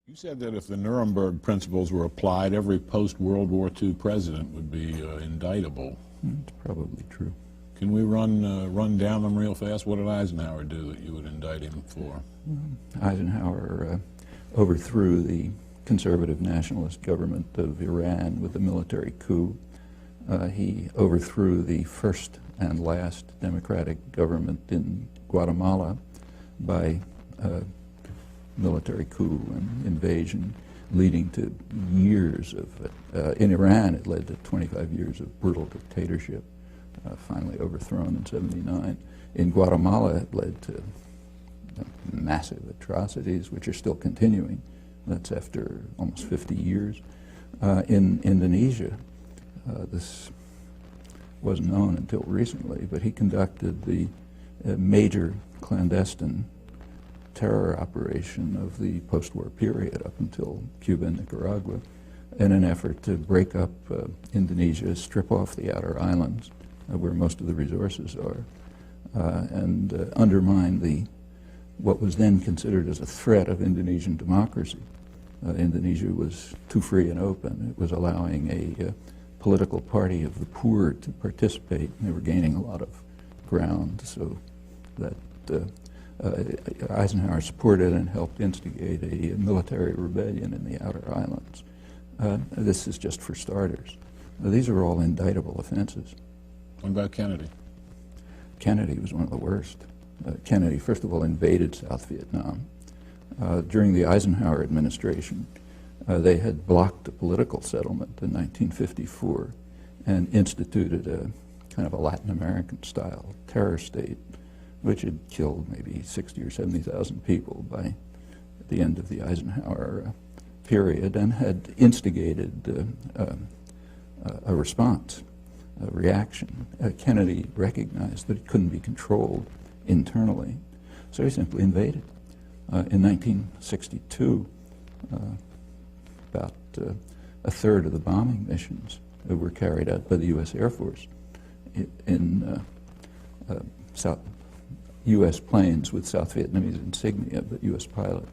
You said that if the Nuremberg principles were applied, every post-World War II president would be indictable. It's probably true. Can we run down them real fast? What did Eisenhower do that you would indict him for? Eisenhower overthrew the conservative nationalist government of Iran with a military coup. He overthrew the first and last democratic government in Guatemala by military coup and invasion, leading to years of, in Iran it led to 25 years of brutal dictatorship, finally overthrown in '79. In Guatemala it led to massive atrocities, which are still continuing. That's after almost 50 years. In Indonesia, this wasn't known until recently, but he conducted the major clandestine terror operation of the post-war period up until Cuba and Nicaragua in an effort to break up Indonesia, strip off the outer islands where most of the resources are, and undermine what was then considered as a threat of Indonesian democracy. Indonesia was too free and open. It was allowing a political party of the poor to participate. They were gaining a lot of ground, so that Eisenhower supported and helped instigate a military rebellion in the outer islands. This is just for starters. These are all indictable offenses. What about Kennedy? Kennedy was one of the worst. Kennedy, first of all, invaded South Vietnam. During the Eisenhower administration, they had blocked a political settlement in 1954 and instituted a kind of a Latin American style terror state, which had killed maybe 60 or 70,000 people by the end of the Eisenhower period, and had instigated a response, a reaction. Kennedy recognized that it couldn't be controlled internally, so he simply invaded. In 1962, about a third of the bombing missions that were carried out by the U.S. Air Force in U.S. planes with South Vietnamese insignia, but U.S. pilot.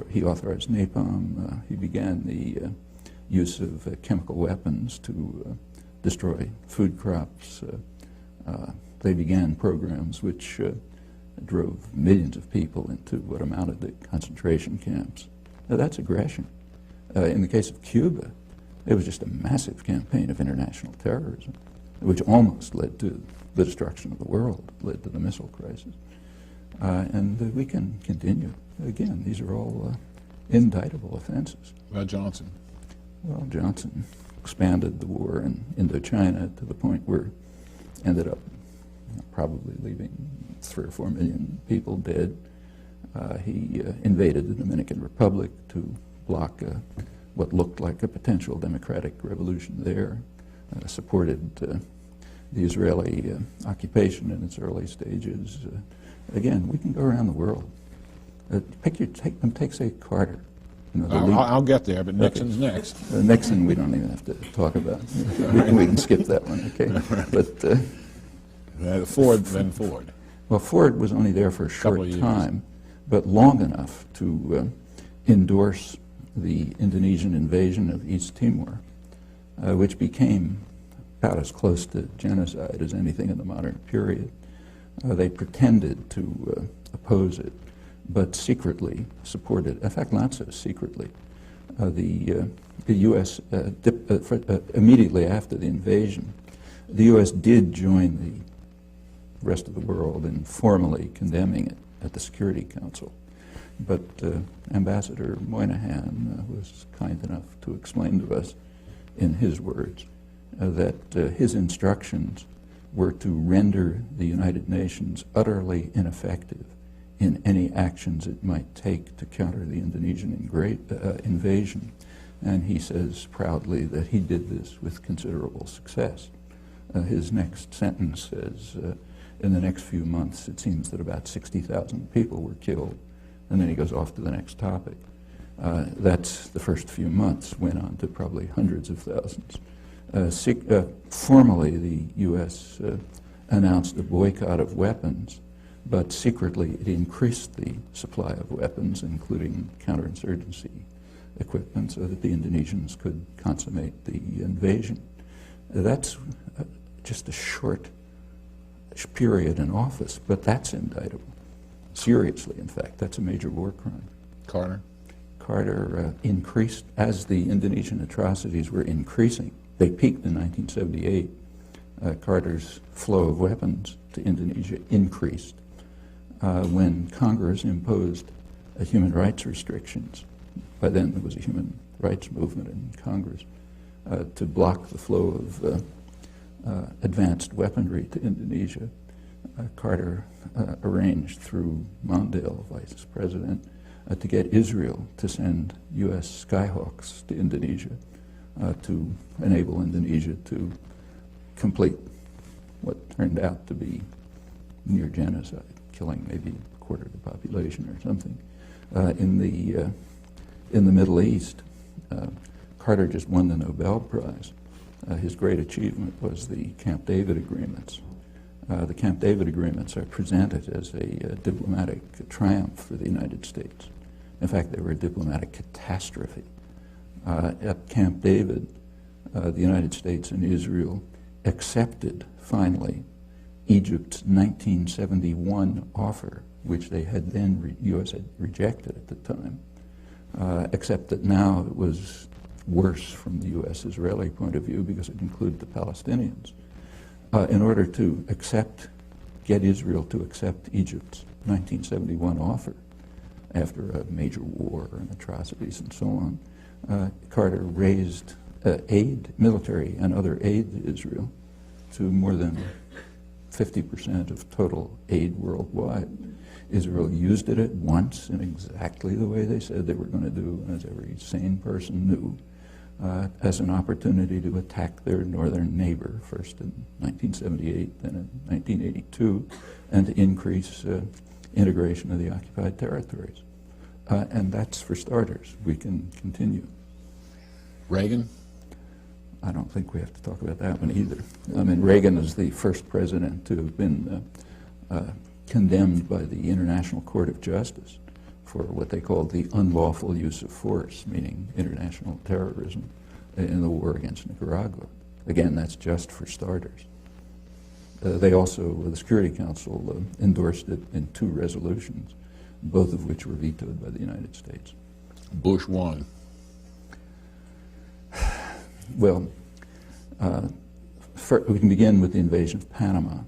He authorized napalm. He began the use of chemical weapons to destroy food crops. They began programs which drove millions of people into what amounted to concentration camps. Now, that's aggression. In the case of Cuba, it was just a massive campaign of international terrorism, which almost led to the destruction of the world, led to the missile crisis. And we can continue. Again, these are all indictable offenses. About Johnson? Well, Johnson expanded the war in Indochina to the point where ended up probably leaving 3 or 4 million people dead. He invaded the Dominican Republic to block what looked like a potential democratic revolution there, supported the Israeli occupation in its early stages. Again, we can go around the world. Take, say, Carter. You know, I'll get there, but Nixon's next. Nixon, we don't even have to talk about. We can skip that one, okay? But Ford, then Ford. Well, Ford was only there for a short time, but long enough to endorse the Indonesian invasion of East Timor, which became about as close to genocide as anything in the modern period. They pretended to oppose it, but secretly supported, in fact, not so secretly. The U.S., immediately after the invasion, the U.S. did join the rest of the world in formally condemning it at the Security Council. But Ambassador Moynihan was kind enough to explain to us, in his words, that his instructions were to render the United Nations utterly ineffective in any actions it might take to counter the Indonesian invasion. And he says proudly that he did this with considerable success. His next sentence says, in the next few months, it seems that about 60,000 people were killed. And then he goes off to the next topic. That's the first few months, went on to probably hundreds of thousands. Formally, the U.S. announced a boycott of weapons but secretly it increased the supply of weapons, including counterinsurgency equipment, so that the Indonesians could consummate the invasion. That's just a short period in office, but that's indictable. Seriously, in fact, that's a major war crime. Carter? Carter increased, as the Indonesian atrocities were increasing. They peaked in 1978. Carter's flow of weapons to Indonesia increased when Congress imposed human rights restrictions. By then there was a human rights movement in Congress to block the flow of advanced weaponry to Indonesia. Carter arranged through Mondale, vice president, to get Israel to send U.S. Skyhawks to Indonesia to enable Indonesia to complete what turned out to be near genocide, killing maybe a quarter of the population or something. In the Middle East, Carter just won the Nobel Prize. His great achievement was the Camp David agreements. The Camp David agreements are presented as a diplomatic triumph for the United States. In fact, they were a diplomatic catastrophe. At Camp David, the United States and Israel accepted, finally, Egypt's 1971 offer, which they had then, U.S. had rejected at the time, except that now it was worse from the U.S.-Israeli point of view because it included the Palestinians. In order to get Israel to accept Egypt's 1971 offer, after a major war and atrocities and so on, Carter raised aid, military and other aid to Israel, to more than 50% of total aid worldwide. Israel used it at once in exactly the way they said they were going to do, as every sane person knew, as an opportunity to attack their northern neighbor, first in 1978, then in 1982, and to increase integration of the occupied territories. And that's for starters. We can continue. Reagan? I don't think we have to talk about that one either. I mean, Reagan is the first president to have been condemned by the International Court of Justice for what they called the unlawful use of force, meaning international terrorism, in the war against Nicaragua. Again, that's just for starters. They also, the Security Council endorsed it in 2 resolutions, both of which were vetoed by the United States. Bush won. Well, we can begin with the invasion of Panama.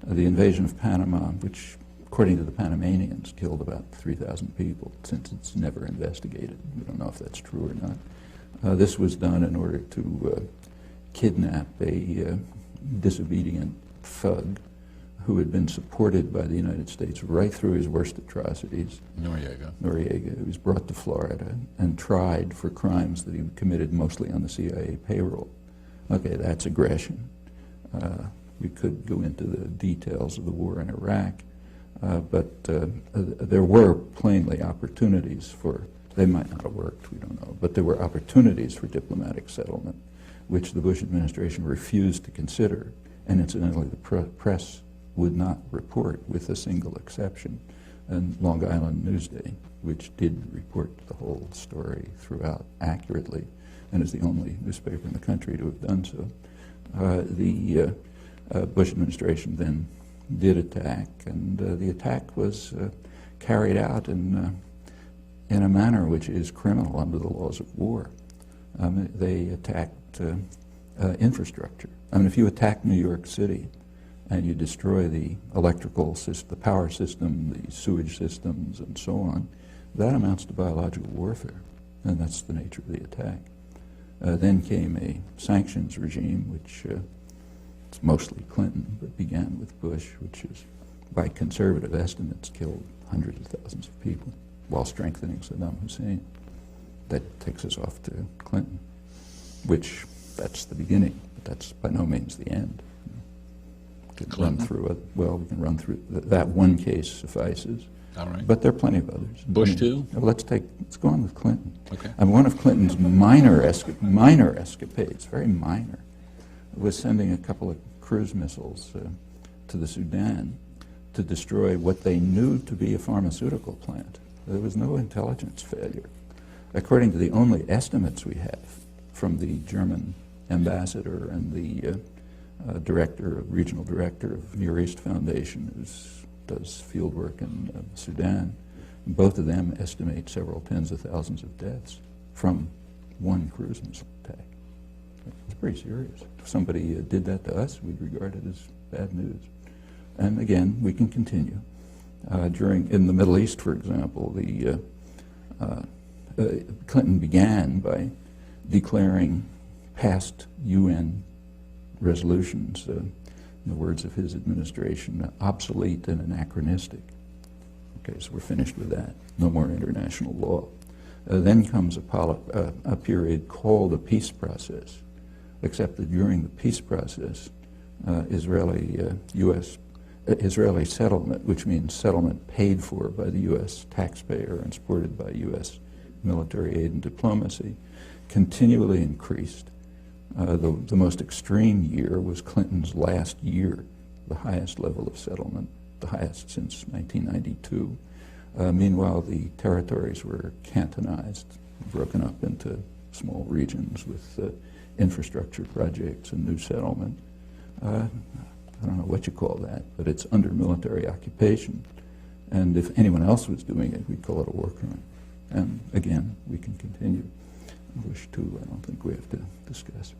The invasion of Panama, which, according to the Panamanians, killed about 3,000 people, since it's never investigated. We don't know if that's true or not. This was done in order to kidnap a disobedient thug who had been supported by the United States right through his worst atrocities. Noriega. He was brought to Florida and tried for crimes that he committed mostly on the CIA payroll. Okay, that's aggression. We could go into the details of the war in Iraq, but there were plainly opportunities for, they might not have worked, we don't know, but there were opportunities for diplomatic settlement, which the Bush administration refused to consider, and incidentally the press would not report, with a single exception, and Long Island Newsday, which did report the whole story throughout accurately, and is the only newspaper in the country to have done so. The Bush administration then did attack, and the attack was carried out in a manner which is criminal under the laws of war. They attacked infrastructure. I mean, if you attack New York City and you destroy the electrical system, the power system, the sewage systems, and so on, that amounts to biological warfare, and that's the nature of the attack. Then came a sanctions regime, which it's mostly Clinton, but began with Bush, which is, by conservative estimates, killed hundreds of thousands of people while strengthening Saddam Hussein. That takes us off to Clinton, which, that's the beginning, but that's by no means the end. We can run through it. Well, we can run through that one case suffices. All right. But there are plenty of others. Bush too? Let's go on with Clinton. Okay. And one of Clinton's minor escapades, very minor, was sending a couple of cruise missiles to the Sudan to destroy what they knew to be a pharmaceutical plant. There was no intelligence failure. According to the only estimates we have from the German ambassador and the regional director of Near East Foundation, who does field work in Sudan, both of them estimate several tens of thousands of deaths from one cruise missile attack. It's pretty serious. If somebody did that to us, we'd regard it as bad news. And again, we can continue. In the Middle East, for example, Clinton began by declaring past UN resolutions, in the words of his administration, obsolete and anachronistic. Okay, so we're finished with that. No more international law. Then comes a period called a peace process, except that during the peace process, Israeli settlement, which means settlement paid for by the U.S. taxpayer and supported by U.S. military aid and diplomacy, continually increased. The most extreme year was Clinton's last year, the highest level of settlement, the highest since 1992. Meanwhile, the territories were cantonized, broken up into small regions with infrastructure projects and new settlement. I don't know what you call that, but it's under military occupation. And if anyone else was doing it, we'd call it a war crime. And again, we can continue. I wish to, I don't think we have to discuss.